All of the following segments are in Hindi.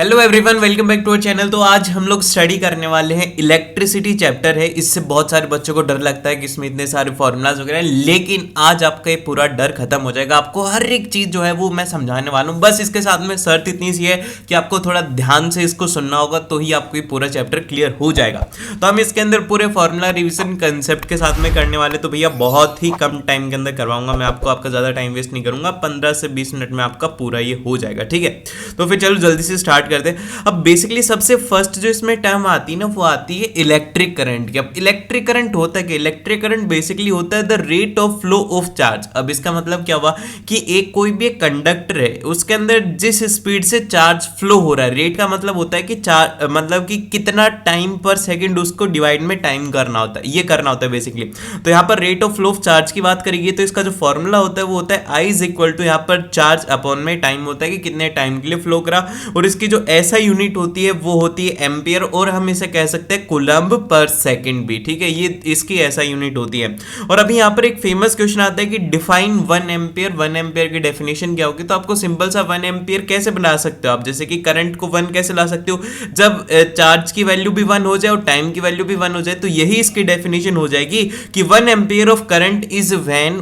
Hello everyone, welcome back to our channel. तो आज हम लोग स्टडी करने वाले हैं इलेक्ट्रिसिटी चैप्टर है। इससे बहुत सारे बच्चों को डर लगता है कि इसमें इतने सारे फॉर्मूलाज वगैरह हैं, लेकिन आज आपका ये पूरा डर खत्म हो जाएगा। आपको हर एक चीज जो है वो मैं समझाने वाला हूँ। बस इसके साथ में शर्त इतनी सी है कि आपको थोड़ा ध्यान से इसको सुनना होगा, तो ही आपको ये पूरा चैप्टर क्लियर हो जाएगा। तो हम इसके अंदर पूरे फॉर्मूला रिविजन कंसेप्ट के साथ में करने वाले, तो भैया बहुत ही कम टाइम के अंदर करवाऊंगा मैं आपको। आपका ज्यादा टाइम वेस्ट नहीं करूंगा, 15 से 20 मिनट में आपका पूरा ये हो जाएगा। ठीक है, तो फिर चलो जल्दी से स्टार्ट करते हैं। अब बेसिकली सबसे फर्स्ट जो इसमें टर्म आती है ना, वो आती है इलेक्ट्रिक करंट की। अब इलेक्ट्रिक करंट होता है कि इलेक्ट्रिक करंट बेसिकली होता है the rate of flow of charge. अब इसका मतलब क्या हुआ कि एक कोई भी एक कंडक्टर है, उसके अंदर जिस स्पीड से चार्ज फ्लो हो रहा है, रेट का मतलब होता है कि चार्ज मतलब कि कितना टाइम पर सेकंड उसको डिवाइड में टाइम करना होता है, ये करना होता है बेसिकली। तो यहाँ पर rate of flow of charge की बात करेंगे तो इसका जो फॉर्मूला होता है वो होता है आई इज इक्वल टू यहाँ पर चार्ज अपॉन में टाइम होता है कि कितने टाइम के लिए फ्लो करा, और इसकी जो ऐसा यूनिट होती है वो होती है एम्पियर, और हम इसे कह सकते हैं कूलम्ब पर सेकंड भी। ठीक है, ये इसकी ऐसा यूनिट होती है। और अभी यहाँ पर एक फेमस क्वेश्चन आता है कि डिफाइन 1 एम्पियर। 1 एम्पियर की डेफिनेशन क्या होगी? तो आपको सिंपल सा 1 एम्पियर कैसे बना सकते हो आप, जैसे कि करंट को 1 कैसे ला सकते हो, जब चार्ज की वैल्यू भी 1 हो जाए और टाइम की वैल्यू भी 1 हो जाए, तो यही इसकी डेफिनेशन हो जाएगी कि 1 ampere of current is when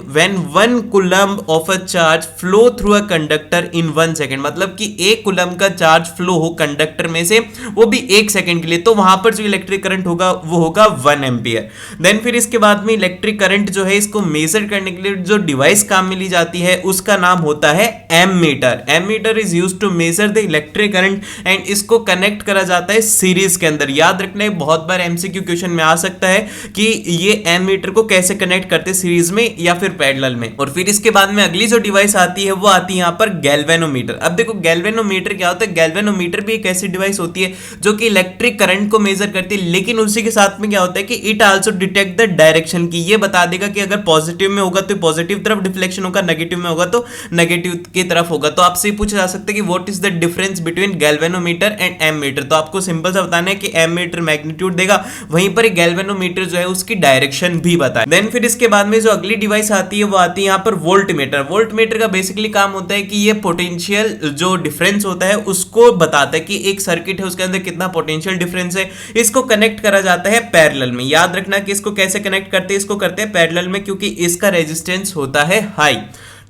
1 coulomb of a charge flow through a conductor in 1 second. मतलब कि 1 कूलम्ब का चार्ज फ्लो हो कंडक्टर में से, वो भी 1 सेकंड के लिए, तो वहां पर जो इलेक्ट्रिक करंट होगा वो होगा 1 एम्पियर। देन फिर इसके बाद में इलेक्ट्रिक करंट जो है इसको मेजर करने के लिए जो डिवाइस काम में ली जाती है उसका नाम होता है ammeter. Ammeter is used to measure the electric current and इसको कनेक्ट करा जाता है सीरीज के अंदर। याद रखना है, बहुत बार एमसीक्यू क्वेश्चन में आ सकता है कि ये एमीटर को कैसे कनेक्ट करते हैं, सीरीज में या फिर पैरेलल में। और फिर इसके बाद में अगली जो डिवाइस आती है वो आती है यहाँ पर गैल्वेनोमीटर। अब देखो गैल्वेनोमीटर क्या होता है? गैल्वेनोमीटर भी एक ऐसी डिवाइस होती है जो कि इलेक्ट्रिक करंट को मेजर करती है, लेकिन उसी के साथ में क्या होता है कि it also detect the direction की। ये बता देगा कि अगर पॉजिटिव में होगा तो पॉजिटिव तरफ डिफ्लेक्शन होगा, नेगेटिव में होगा तो नेगेटिव की तरफ होगा। तो आपसे पूछा जा सकता है कि what is the difference between galvanometer and ammeter. तो आपको सिंपल सा बताना है कि एमीटर मैग्नीट्यूड देगा, वहीं पर गैल्वेनोमीटर जो है उसकी डायरेक्शन भी बताए। देन फिर इसके बाद में जो अगली डिवाइस आती है वो आती है यहाँ पर वोल्टमीटर। वोल्टमीटर का बेसिकली काम होता है कि ये पोटेंशियल जो डिफरेंस होता है उसको बताता है कि एक सर्किट है उसके अंदर कितना पोटेंशियल डिफरेंस है। इसको कनेक्ट करा जाता है पैरेलल में। याद रखना कि इसको कैसे कनेक्ट करते हैं, इसको करते हैं पैरेलल में, क्योंकि इसका रेजिस्टेंस होता है हाई।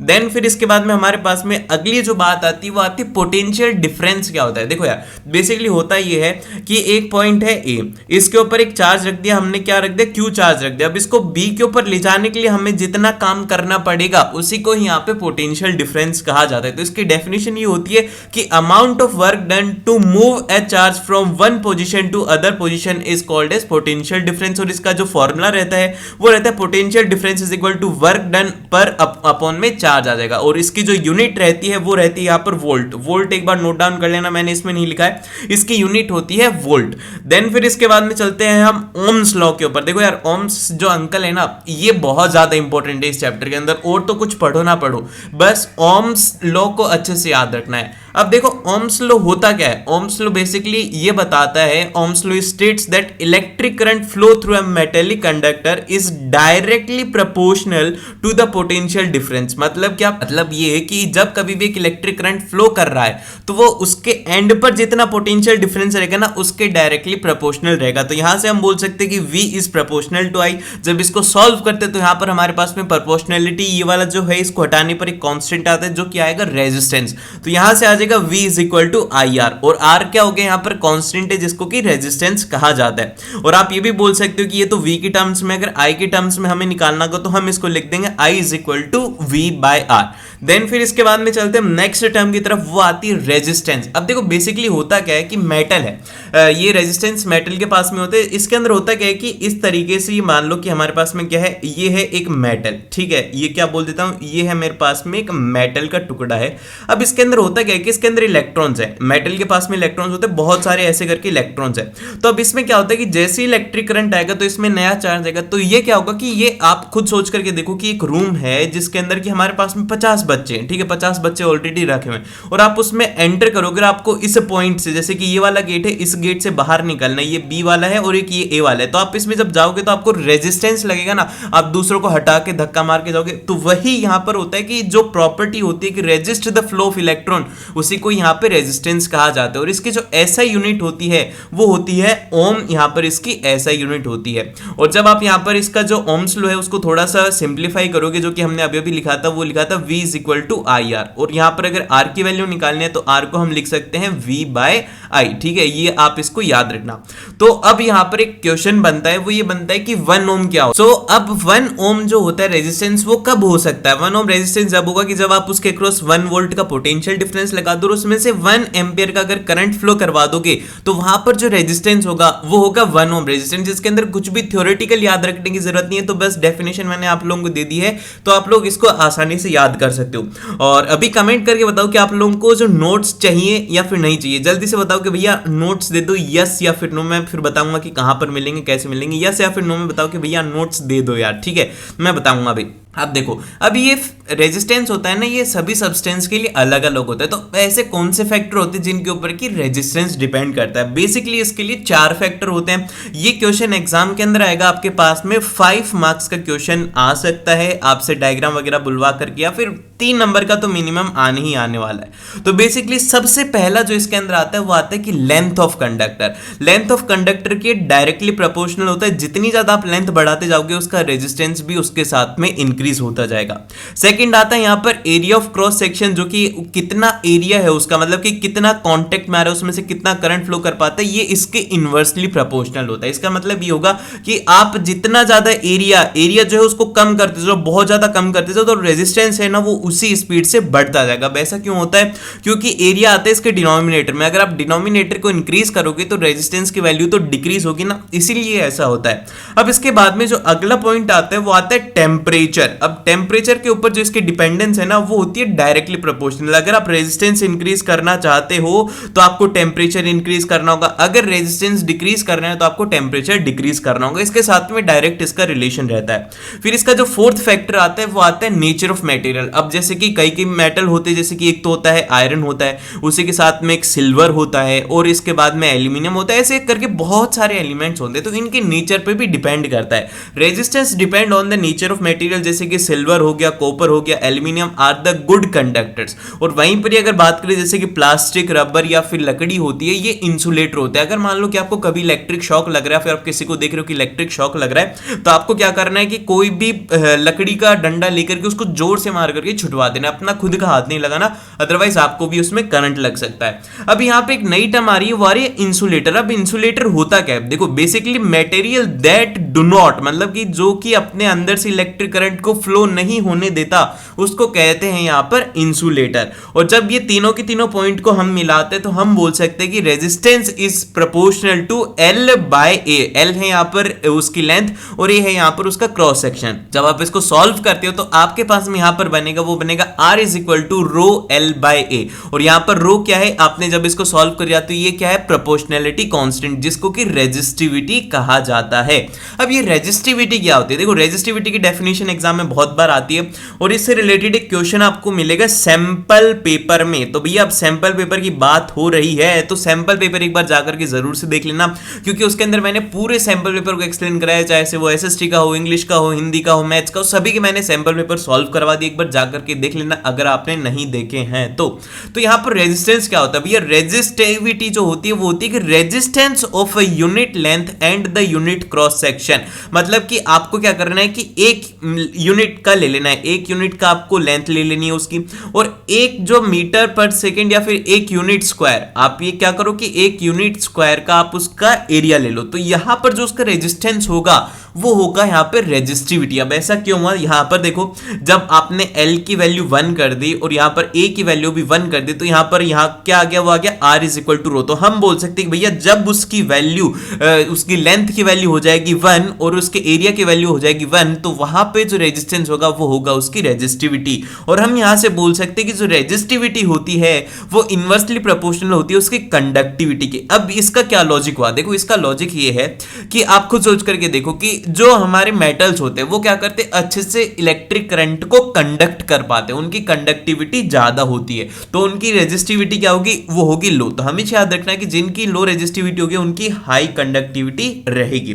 देन फिर इसके बाद में हमारे पास में अगली जो बात आती है वो आती है पोटेंशियल डिफरेंस। क्या होता है? देखो यार, बेसिकली होता ये है कि एक पॉइंट है ए, इसके ऊपर एक चार्ज रख दिया हमने, क्या रख दिया? क्यू चार्ज रख दिया। अब इसको बी के ऊपर ले जाने के लिए हमें जितना काम करना पड़ेगा उसी को यहाँ पे पोटेंशियल डिफरेंस कहा जाता है। तो इसकी डेफिनेशन ये होती है कि amount of work done to move a charge from one position to other position is called as potential difference. और इसका जो फॉर्मूला रहता है वो रहता है potential difference is equal to work done पर अपॉन में चार्ज आ जाएगा। और इसकी जो यूनिट रहती है वो रहती है यहाँ पर वोल्ट। वोल्ट एक बार नोट डाउन कर लेना, मैंने इसमें नहीं लिखा है, इसकी यूनिट होती है वोल्ट। देन फिर इसके बाद में चलते हैं हम ओम्स लॉ के ऊपर। देखो यार, ओम्स जो अंकल है ना, ये बहुत ज्यादा इंपॉर्टेंट है इस चैप्टर के अंदर। और तो कुछ पढ़ो ना पढ़ो, बस ओम्स लॉ को अच्छे से याद रखना है। अब देखो ओम्स लॉ होता क्या है? ओम्स लॉ बेसिकली ये बताता है, Ohm's law states that electric current flow through a metallic conductor is directly proportional to the potential difference. मतलब क्या? मतलब ये है कि जब कभी भी एक इलेक्ट्रिक करंट फ्लो कर रहा है तो वो उसके एंड पर जितना पोटेंशियल डिफरेंस रहेगा ना, उसके डायरेक्टली प्रोपोर्शनल रहेगा। तो यहां से हम बोल सकते हैं कि V is proportional to I। जब इसको सॉल्व करते हैं तो यहां पर हमारे पास में प्रोपोर्शनलिटी ये वाला जो है, इसको हटाने पर एक कांस्टेंट आता है जो कि आएगा रेजिस्टेंस। तो यहां से आ जाएगा V is equal to IR, और R क्या हो गया? यहाँ पर कांस्टेंट है जिसको कि रेजिस्टेंस कहा जाता है। और आप ये भी बोल सकते हो कि ये तो V की टर्म्स में, अगर I की टर्म्स में हमें निकालना होगा तो हम इसको लिख देंगे I is equal to V by R। Then फिर इसके बाद में चलते हैं नेक्स्ट टर्म की तरफ, वो आती है रेजिस्टेंस। अब देखो बेसिकली होता क्या है कि मेटल है, ये रेजिस्टेंस मेटल के पास में होता है। इसके अंदर होता क्या है कि इस तरीके से ये मान लो कि हमारे पास में क्या है, ये है एक मेटल। ठीक है, ये क्या बोल देता हूं, ये है मेरे पास में एक मेटल का टुकड़ा है। अब इसके अंदर होता क्या है कि इसके अंदर इलेक्ट्रॉन्स है, मेटल के पास में इलेक्ट्रॉन्स होते हैं, बहुत सारे ऐसे करके इलेक्ट्रॉन्स है। तो अब इसमें क्या होता है कि जैसे इलेक्ट्रिक करंट आएगा तो इसमें नया चार्ज आएगा। तो ये क्या होगा कि ये आप खुद सोच करके देखो कि एक रूम है जिसके अंदर कि हमारे पास में 50 बच्चे हैं। ठीक है, 50 बच्चे ऑलरेडी रखे हुए, और आप उसमें एंटर करोगे, आपको इस पॉइंट से, जैसे कि ये वाला गेट है, इस गेट से बाहर निकलना है, ये बी वाला है और एक ये ए वाला है। तो आप इसमें जब जाओगे तो आपको रेजिस्टेंस लगेगा ना, आप दूसरों को हटा के धक्का मार के जाओगे। तो वही यहां पर होता है कि जो प्रॉपर्टी होती है कि resist the flow of electron, उसी को यहाँ पे रेजिस्टेंस कहा जाता है। और इसकी जो ऐसा यूनिट होती है वो होती है ओम, यहाँ पर इसकी ऐसा यूनिट होती है। और जब आप यहाँ पर इसका जो ओम्स लॉ है उसको थोड़ा सा सिंप्लीफाई करोगे, जो कि हमने अभी अभी लिखा था, वो लिखा था V is equal to I R. और यहाँ पर अगर R की वैल्यू निकालनी है तो R को हम लिख सकते हैं V बाय आई। ठीक है, ये आप इसको याद रखना। तो अब यहाँ पर एक क्वेश्चन बनता है, वो ये बनता है कि 1 ओम क्या हो। सो अब 1 ओम जो होता है रेजिस्टेंस, वो कब हो सकता है? 1 ओम रेजिस्टेंस जब होगा कि जब आप उसके क्रॉस 1 वोल्ट का पोटेंशियल डिफरेंस लगा दो और उसमें से 1 एम्पियर का अगर करंट फ्लो करवा दोगे तो वहां पर जो रेजिस्टेंस होगा वो होगा 1 ओम रेजिस्टेंस, जिसके अंदर कुछ भी थ्योरेटिकल याद रखने की जरूरत नहीं है। तो बस डेफिनेशन मैंने आप लोगों को दे दी है, तो आप लोग इसको आसानी से याद कर सकते हो। और अभी कमेंट करके बताओ कि आप लोगों को जो नोट्स चाहिए या फिर नहीं चाहिए। जल्दी से बताओ कि भैया नोट्स दे दो, यस या फिर नो। मैं फिर बताऊंगा कि कहां पर मिलेंगे, कैसे मिलेंगे। यस या फिर नो में बताओ कि भैया नोट्स दे दो यार। ठीक है, मैं बताऊंगा अभी। अब देखो, अब ये रेजिस्टेंस होता है ना, ये सभी सब्सटेंस के लिए अलग अलग होता है। तो ऐसे कौन से फैक्टर होते हैं जिनके ऊपर की रेजिस्टेंस डिपेंड करता है? बेसिकली इसके लिए 4 फैक्टर होते हैं। ये क्वेश्चन एग्जाम के अंदर आएगा आपके पास में, 5 मार्क्स का क्वेश्चन आ सकता है आपसे डायग्राम वगैरह बुलवा करके, या फिर 3 नंबर का तो मिनिमम आने ही आने वाला है। तो बेसिकली सबसे पहला जो इसके अंदर आता है वो आता है कि length of conductor. Length of conductor के डायरेक्टली प्रोपोर्शनल होता है, जितनी ज्यादा आप लेंथ बढ़ाते जाओगे उसका रेजिस्टेंस भी उसके साथ में इंक्रीज होता जाएगा। सेकंड आता है यहाँ पर एरिया ऑफ क्रॉस सेक्शन, जो कि कितना एरिया है उसका, मतलब कि कितना कांटेक्ट में आ रहा है, उसमें से कितना करंट फ्लो कर पाता है, ये इसके इनवर्सली प्रोपोर्शनल होता है। इसका मतलब ये होगा कि आप जितना ज्यादा एरिया जो है उसको कम करते जाओ, बहुत ज्यादा कम करते जाओ, तो रेजिस्टेंस है ना वो उसी स्पीड से बढ़ता जाएगा। ऐसा क्यों होता है? क्योंकि एरिया आता है इसके डिनोमिनेटर में, अगर आप डिनोमिनेटर को इंक्रीज करोगे तो रेजिस्टेंस की वैल्यू तो डिक्रीज होगी ना, इसीलिए ऐसा होता है। अब इसके बाद में जो अगला पॉइंट आता है वो आता है टेम्परेचर। अब टेम्परेचर के ऊपर जो इसकी डिपेंडेंस है ना वो होती है डायरेक्टली प्रोपोर्शनल। अगर आप रेजिस्टेंस इंक्रीज करना चाहते हो तो आपको टेम्परेचर इंक्रीज करना होगा, अगर रेजिस्टेंस डिक्रीज करना है तो आपको टेम्परेचर डिक्रीज करना होगा। इसके साथ में डायरेक्ट इसका रिलेशन रहता है। फिर इसका जो फोर्थ फैक्टर आता है वो आता है नेचर ऑफ मटेरियल। अब जैसे कि कई मेटल होते हैं, जैसे कि एक तो होता है आयरन होता है, उसी के साथ में एक सिल्वर होता है, और इसके बाद में एल्यूमिनियम होता है, ऐसे करके बहुत सारे एलिमेंट्स होते हैं। तो इनके नेचर पे भी डिपेंड करता है। Resistance depend on the nature of material, जैसे कि सिल्वर हो गया, कॉपर हो गया, aluminium are the good conductors. और वहीं पर अगर बात करें जैसे कि प्लास्टिक, रबर या फिर लकड़ी होती है, ये इंसुलेटर होता है। अगर मान लो कि आपको कभी इलेक्ट्रिक शॉक लग रहा है, फिर आप किसी को देख रहे हो कि इलेक्ट्रिक शॉक लग रहा है, तो आपको क्या करना है कि कोई भी लकड़ी का डंडा लेकर के उसको जोर से मार करके छुटवा देना, अपना खुद का हाथ नहीं लगाना, अदरवाइज आपको भी उसमें करंट लग सकता है। अब यहाँ पे एक नई टर्म आ रही है, वो आ रही है इंसुलेटर। अब इंसुलेटर होता क्या है? देखो, basically material that do not, मतलब कि जो कि अपने अंदर से इलेक्ट्रिक करंट को फ्लो नहीं होने देता, उसको कहते हैं यहाँ पर इंसुलेटर। और जब ये तीनों के तीनों पॉइंट को हम मिलाते हैं तो हम बोल सकते हैं कि resistance is proportional to L by A। L है यहाँ पर उसकी लेंथ और A है यहाँ पर उसका क्रॉस सेक्शन। जब आप इसको सॉल्व करते हो तो आपके पास में यहाँ पर बनेगा, वो बनेगा R is equal to rho L by A। और यहाँ पर रो क्या है, आपने जब इसको सॉल्व कर दिया तो ये क्या है? प्रोपोर्शनैलिटी कांस्टेंट, जिसको कि रेजिस्टिविटी कहा जाता है। अब ये रेजिस्टिविटी क्या होती है? देखो, रेजिस्टिविटी की डेफिनेशन एग्जाम में बहुत बार आती है और इससे रिलेटेड एक क्वेश्चन आपको मिलेगा सैंपल पेपर में। तो भैया अब सैंपल पेपर की बात हो रही है तो सैंपल पेपर एक बार जाकर के जरूर से देख लेना, क्योंकि उसके अंदर मैंने पूरे सैंपल पेपर को एक्सप्लेन कराया, चाहे से वो एसएसटी का हो, इंग्लिश का हो, हिंदी का हो, मैथ्स का हो, सभी के मैंने सैंपल पेपर सॉल्व करवा दिए। एक बार जाकर के देख लेना अगर आपने नहीं देखे हैं तो यहाँ पर रेजिस्टेंस क्या होता है भैया? रेजिस्टिविटी जो होती है वो होती है कि resistance of a unit length and the unit cross section. मतलब कि आपको क्या करना है कि एक यूनिट का ले लेना है, एक यूनिट का आपको लेंथ ले लेनी है उसकी, और एक जो मीटर पर सेकेंड या फिर एक यूनिट स्क्वायर, आप ये क्या करो कि एक यूनिट स्क्वायर का आप उसका एरिया ले लो। तो यहां पर जो उसका रेजिस्टेंस होगा वो होगा यहाँ पर रेजिस्टिविटी। अब ऐसा क्यों हुआ? यहाँ पर देखो, जब आपने L की वैल्यू 1 कर दी और यहाँ पर A की वैल्यू भी 1 कर दी, तो यहाँ पर यहाँ क्या आ गया? वो आ गया R इज इक्वल टू रो। तो हम बोल सकते हैं कि भैया जब उसकी वैल्यू, उसकी लेंथ की वैल्यू हो जाएगी 1 और उसके एरिया की वैल्यू हो जाएगी 1, तो वहां पे जो रेजिस्टेंस होगा वो होगा उसकी रेजिस्टिविटी। और हम यहाँ से बोल सकते हैं कि जो रेजिस्टिविटी होती है वो इनवर्सली प्रोपोर्शनल होती है उसकी कंडक्टिविटी की। अब इसका क्या लॉजिक हुआ? देखो, इसका लॉजिक ये है कि आप खुद सोच करके देखो कि जो हमारे मेटल्स होते हैं वो क्या करते हैं, अच्छे से इलेक्ट्रिक करंट को कंडक्ट कर पाते हैं, उनकी कंडक्टिविटी ज्यादा होती है, तो उनकी रेजिस्टिविटी क्या होगी, वो होगी लो। तो हमेशा याद रखना है कि जिनकी लो रेजिस्टिविटी होगी उनकी हाई कंडक्टिविटी रहेगी।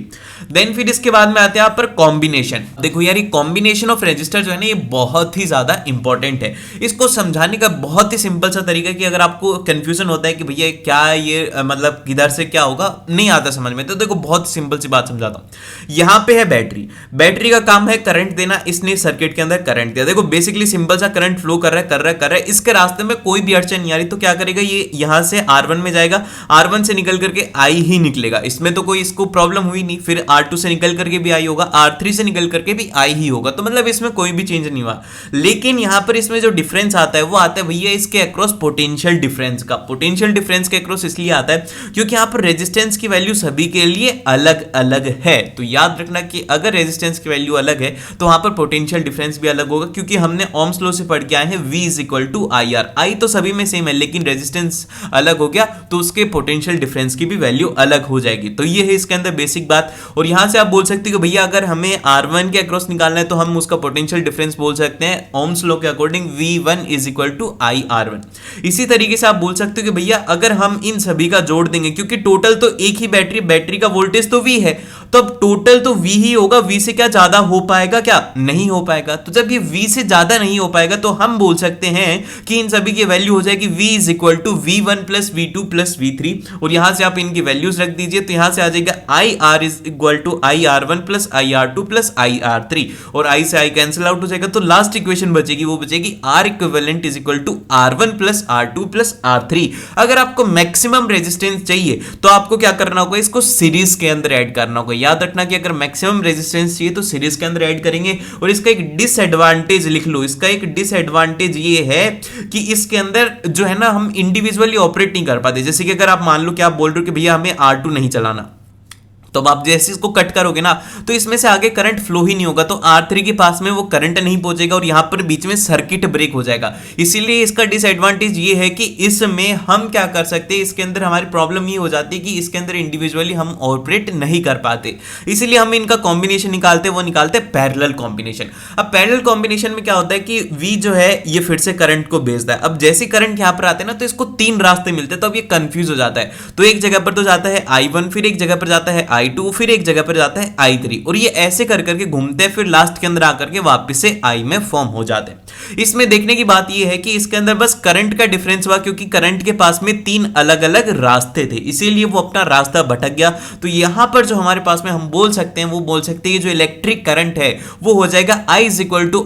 देन फिर इसके बाद में आते हैं यहाँ पर कॉम्बिनेशन। देखो यार, ये कॉम्बिनेशन ऑफ रेजिस्टर जो है ना, ये बहुत ही ज्यादा इंपॉर्टेंट है। इसको समझाने का बहुत ही सिंपल सा तरीका कि अगर आपको कंफ्यूजन होता है कि भैया क्या ये मतलब किधर से क्या होगा, नहीं आता समझ में, तो देखो बहुत सिंपल सी बात समझाता हूं। यहां पे है बैटरी, बैटरी का काम है करंट देना, इसने सर्किट के अंदर करंट दिया। देखो बेसिकली सिंपल सा करंट फ्लो कर रहा है, इसके रास्ते में कोई भी अड़चन नहीं आ रही, तो क्या करेगा, ये यहां से R1 में जाएगा, R1 से निकल करके I ही निकलेगा, इसमें तो कोई इसको प्रॉब्लम हुई नहीं। फिर R2 से निकल करके भी I होगा, R3 से निकल करके भी I ही होगा, तो मतलब इसमें कोई भी चेंज नहीं हुआ। लेकिन यहां पर इसमें जो डिफरेंस आता है वो आता है भैया इसके अक्रॉस पोटेंशियल डिफरेंस का। पोटेंशियल डिफरेंस के अक्रॉस इसलिए आता है क्योंकि यहां पर रेजिस्टेंस की वैल्यू सभी के लिए अलग अलग है। तो याद रखना कि अगर रेजिस्टेंस की वैल्यू अलग है तो वहां पर पोटेंशियल डिफरेंस भी अलग होगा, क्योंकि हमने ओम्स लॉ से पढ़ के आए हैं V = IR। I तो सभी में सेम है, लेकिन रेजिस्टेंस अलग हो गया तो उसके पोटेंशियल डिफरेंस की भी वैल्यू अलग हो जाएगी। तो ये है इसके अंदर बेसिक बात। और यहां से आप बोल सकते हो कि भैया अगर हमें R1 के अक्रॉस निकालना है तो हम उसका पोटेंशियल डिफरेंस बोल सकते हैं ओम्स लॉ के अकॉर्डिंग V1 = IR1। इसी तरीके से आप बोल सकते हो कि भैया अगर हम इन सभी का जोड़ देंगे, क्योंकि टोटल तो एक ही बैटरी का वोल्टेज तो V है, तो अब टोटल तो V ही होगा, V से क्या ज्यादा हो पाएगा, क्या नहीं हो पाएगा। तो जब ये V से ज्यादा नहीं हो पाएगा तो हम बोल सकते हैं कि इन सभी की वैल्यू हो जाएगी V = V1 + V2 + V3। और यहां से आप इनकी वैल्यूज रख दीजिए, तो यहां से आ जाएगा IR = IR1 + IR2 + IR3, और I से I कैंसिल आउट हो जाएगा, तो लास्ट इक्वेशन बचेगी, वो बचेगी R equivalent = R1 + R2 + R3। अगर आपको मैक्सिमम रेजिस्टेंस चाहिए तो आपको क्या करना होगा, इसको सीरीज के अंदर ऐड करना होगा। याद रखना कि अगर मैक्सिमम रेजिस्टेंस चाहिए तो सीरीज के अंदर ऐड करेंगे। और इसका एक डिसएडवांटेज लिख लो, इसका एक डिसएडवांटेज ये है कि इसके अंदर जो है ना, हम इंडिविजुअली ऑपरेट नहीं कर पाते। जैसे कि अगर आप मान लो कि आप बोल रहे हो कि भैया हमें R2 नहीं चलाना, तो अब आप जैसे इसको कट करोगे ना तो इसमें से आगे करंट फ्लो ही नहीं होगा, तो R3 के पास में वो करंट नहीं पहुंचेगा और यहां पर बीच में सर्किट ब्रेक हो जाएगा। इसीलिए इसका डिसएडवांटेज ये है कि इसमें हम क्या कर सकते हैं, इसके अंदर हमारी प्रॉब्लम ये हो जाती है कि इसके अंदर इंडिविजुअली हम ऑपरेट नहीं कर पाते, इसीलिए हम इनका कॉम्बिनेशन निकालते हैं, वो निकालते हैं पैरेलल कॉम्बिनेशन। अब पैरेलल कॉम्बिनेशन में क्या होता है कि V जो है ये फिर से करंट को भेजता है। अब जैसे करंट यहां पर आते हैं ना तो इसको 3 रास्ते मिलते हैं, तो अब ये कंफ्यूज हो जाता है। तो एक जगह पर तो जाता है I1, फिर एक जगह पर जाता है I2, फिर एक जगह पर जाता है I3, और ये ऐसे कर करके घूमते हैं, फिर लास्ट के अंदर आकर के वापस से I में फॉर्म हो जाते हैं। इसमें देखने की बात ये है कि इसके अंदर बस करंट का डिफरेंस हुआ, क्योंकि करंट के पास में 3 अलग अलग रास्ते थे, इसीलिए वो अपना रास्ता भटक गया। तो यहां पर जो हमारे पास में हम बोल सकते हैं, वो बोल सकते हैं जो इलेक्ट्रिक करंट है वो हो जाएगा I =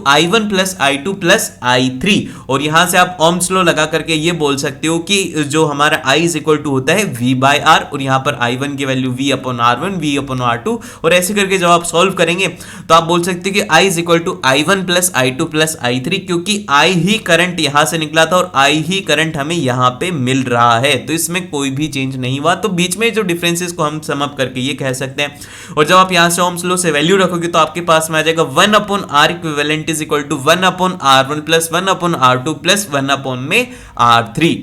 I1 + I2 + I3। और यहां से आप ओम्स लॉ लगा करके ये बोल सकते हो कि जो हमारा I = होता है V/R, और यहां पर I1 की वैल्यू V/R1 V/R2, और ऐसे करके जब आप सॉल्व करेंगे तो आप बोल सकते हैं कि I = I1 + I2 + I3, क्योंकि I ही करंट यहां से निकला था और I ही करंट हमें यहां पे मिल रहा है, तो इसमें कोई भी चेंज नहीं हुआ। तो बीच में जो डिफरेंसेस को हम सम अप करके ये कह सकते हैं। और जब आप यहां से ओम्स लॉ से वैल्यू रखोगे तो आपके पास में आ जाएगा 1/R equivalent = 1/R1 + 1/R2 + 1/R3।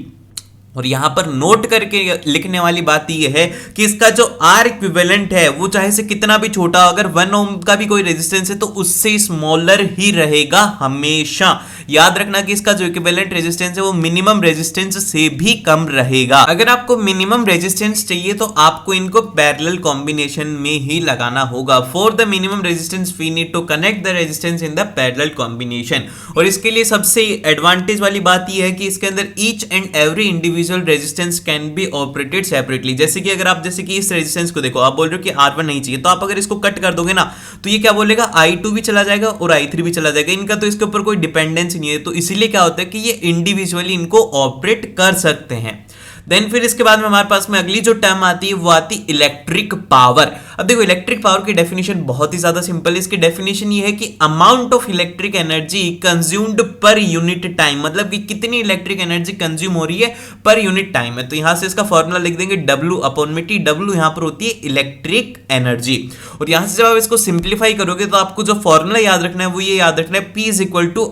और यहां पर नोट करके लिखने वाली बात यह है कि इसका जो R इक्विवेलेंट है वो चाहे से कितना भी छोटा, अगर 1 ओम का भी कोई रेजिस्टेंस है तो उससे स्मॉलर ही रहेगा हमेशा। याद रखना कि इसका जो इक्विवेलेंट रेजिस्टेंस है वो मिनिमम रेजिस्टेंस से भी कम रहेगा। अगर आपको मिनिमम रेजिस्टेंस चाहिए तो आपको इनको पैरेलल कॉम्बिनेशन में ही लगाना होगा। For the minimum resistance we need to connect the resistance in the parallel combination. और इसके लिए सबसे एडवांटेज वाली बात यह है कि इसके अंदर each and every individual resistance can be operated separately. जैसे कि अगर आप जैसे कि इस रेजिस्टेंस को देखो, आप बोल रहे हो कि R1 नहीं चाहिए, तो आप अगर इसको कट कर दोगे ना तो ये क्या बोलेगा, I2 भी चला जाएगा और I3 भी चला जाएगा, इनका तो इसके ऊपर कोई डिपेंडेंस नहीं है। तो इसीलिए क्या होता है कि ये इंडिविजुअली इनको ऑपरेट कर सकते हैं। देन फिर इसके बाद में हमारे पास में अगली जो टर्म आती है वो आती है इलेक्ट्रिक पावर। अब देखो इलेक्ट्रिक पावर की डेफिनेशन बहुत ही ज्यादा सिंपल है। इसकी डेफिनेशन ये है कि amount of electric energy consumed per unit time, मतलब कि कितनी इलेक्ट्रिक एनर्जी कंज्यूम हो रही है पर यूनिट टाइम में। तो यहां से इसका फॉर्मूला लिख देंगे W/T। W यहां पर होती है इलेक्ट्रिक एनर्जी। और यहां से जब आप इसको सिंप्लीफाई करोगे तो आपको जो फॉर्मूला याद रखना है वो ये याद रखना है P =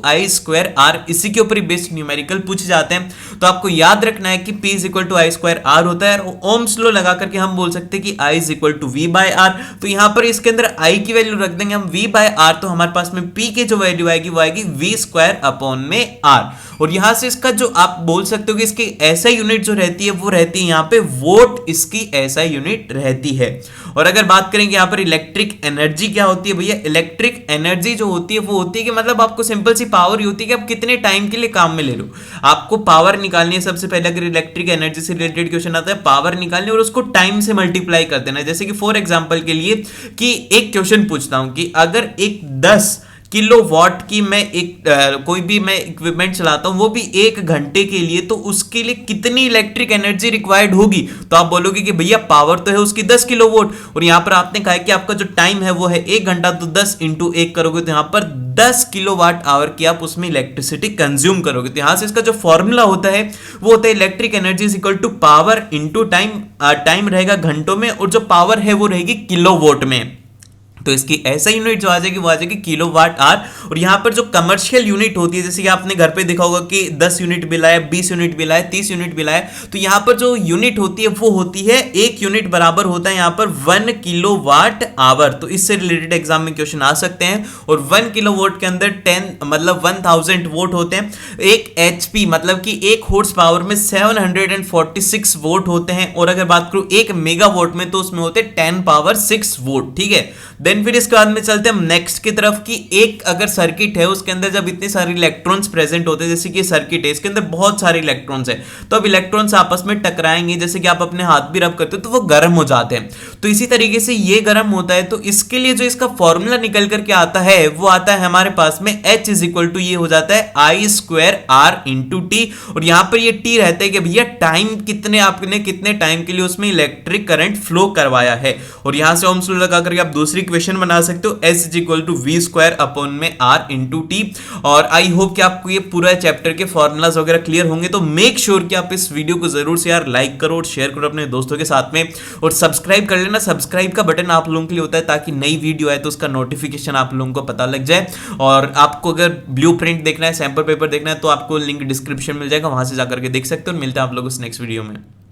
I²R। इसी के ऊपर बेस्ड न्यूमेरिकल पूछे जाते हैं, तो आपको याद रखना है कि P = I²R होता है। और ओम्स लॉ लगा करके हम बोल सकते हैं कि I = V/R आर, तो यहां पर इसके अंदर आई की वैल्यू रख देंगे हम v बाय आर, तो हमारे पास में p की जो वैल्यू आएगी वो आएगी v स्क्वायर अपॉन में r। और यहां से इसका जो आप बोल सकते हो कि इसकी ऐसा यूनिट जो रहती है वो रहती है यहां पे वोट, इसकी ऐसा यूनिट रहती है। और अगर बात करेंगे यहां पर इलेक्ट्रिक एनर्जी क्या होती है भैया, इलेक्ट्रिक एनर्जी जो होती है वो होती है कि मतलब आपको सिंपल सी पावर ही होती है कि आप कितने टाइम के लिए काम में ले लो, आपको पावर निकालनी है। सबसे पहले अगर इलेक्ट्रिक एनर्जी से रिलेटेड क्वेश्चन आता है, पावर निकालनी और उसको टाइम से मल्टीप्लाई कर देना। जैसे कि फॉर एग्जांपल के लिए कि एक क्वेश्चन पूछता हूं कि अगर एक 10 किलो वॉट की मैं एक कोई भी मैं इक्विपमेंट चलाता हूं वो भी 1 घंटे के लिए, तो उसके लिए कितनी इलेक्ट्रिक एनर्जी रिक्वायर्ड होगी, तो आप बोलोगे कि भैया पावर तो है उसकी 10 किलो वोट, और यहां पर आपने कहा है कि आपका जो टाइम है वो है 1 घंटा, तो 10 इंटू 1 करोगे तो यहां पर 10 किलो वाट आवर की आप उसमें इलेक्ट्रिसिटी कंज्यूम करोगे। तो यहां से इसका जो फॉर्मूला होता है वो होता है electric energy is equal to power into time, time रहेगा घंटों में और जो पावर है वो रहेगी किलो वोट में। तो इसकी ऐसा यूनिट जो आ जाएगी वो आ जाएगी किलो वाट आर। और यहां पर जो कमर्शियल यूनिट होती है, जैसे कि आपने घर पे देखा होगा कि 10 यूनिट बिल आया, 20 यूनिट बिल आया, 30 यूनिट बिल आया, तो यहां पर जो यूनिट होती है वो होती है 1 यूनिट बराबर होता है यहां पर 1 किलो वाट आवर। तो इससे रिलेटेड एग्जाम में क्वेश्चन आ सकते हैं। और 1 किलो वोट के अंदर 10 मतलब 1000 वोट होते हैं। एक एचपी मतलब कि 1 हॉर्स पावर में 746 वोट होते हैं। और अगर बात करूं 1 मेगा वोट में तो उसमें होते हैं 10 पावर 6 वोट। ठीक है, देन फिर इसके बाद में चलते हैं हम नेक्स्ट की तरफ कि एक अगर सर्किट है उसके अंदर जब इतने सारे इलेक्ट्रॉन्स प्रेजेंट होते हैं, जैसे कि सर्किट है इसके अंदर बहुत सारे इलेक्ट्रॉन्स हैं, तो अब इलेक्ट्रॉन्स आपस में टकराएंगे, जैसे कि आप अपने हाथ भी रब करते हो तो वो गर्म हो जाते हैं। तो इसी तरीके से ये गर्म होता है, तो इसके लिए जो इसका फॉर्मूला निकल करके आता है वो आता है हमारे पास में H इज इक्वल टू ये हो जाता है I square R into T. और यहां पर ये टी रहता है कि भैया टाइम कितने, आपने कितने टाइम के लिए उसमें इलेक्ट्रिक करंट फ्लो करवाया है। और यहां से ओम्स लॉ लगा करके आप दूसरी इक्वेशन बना सकते हो, S is equal to V square upon में R इंटू टी। और आई होप कि आपको ये पूरा चैप्टर के फॉर्मूलाज वगैरह क्लियर होंगे। तो मेक श्योर कि आप इस वीडियो को जरूर से यार लाइक करो और शेयर करो अपने दोस्तों के साथ में, और सब्सक्राइब कर लेना। सब्सक्राइब का बटन आप लोगों के लिए होता है ताकि नई वीडियो आए तो उसका नोटिफिकेशन आप लोगों को पता लग जाए। और आपको अगर ब्लूप्रिंट देखना है, सैंपल पेपर देखना है, तो आपको लिंक डिस्क्रिप्शन मिल जाएगा, वहां से जाकर के देख सकते हो। और मिलते हैं आप लोगों से नेक्स्ट वीडियो में।